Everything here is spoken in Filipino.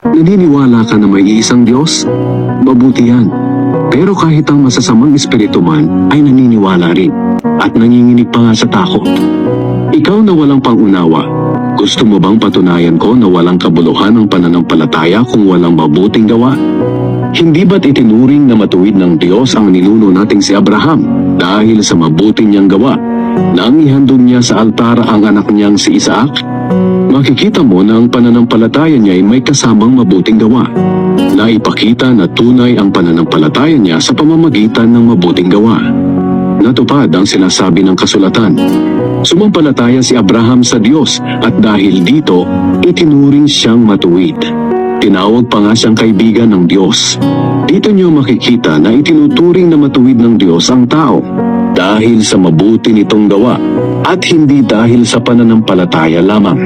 Naniniwala ka na may iisang Diyos? Mabuti yan. Pero kahit ang masasamang espiritu man ay naniniwala rin at nanginginig pa nga sa takot. Ikaw na walang pangunawa, gusto mo bang patunayan ko na walang kabuluhan ang pananampalataya kung walang mabuting gawa? Hindi ba't itinuring na matuwid ng Diyos ang ninuno nating si Abraham dahil sa mabuti niyang gawa? Nang ihandog niya sa altar ang anak niyang si Isaac? Makikita mo na ang pananampalataya niya ay may kasamang mabuting gawa. Naipakita na tunay ang pananampalataya niya sa pamamagitan ng mabuting gawa. Natupad ang sinasabi ng kasulatan. Sumampalataya si Abraham sa Diyos at dahil dito, itinuring siyang matuwid. Tinawag pa nga siyang kaibigan ng Diyos. Dito niyo makikita na itinuturing na matuwid ng Diyos ang tao dahil sa mabuti nitong gawa at hindi dahil sa pananampalataya lamang.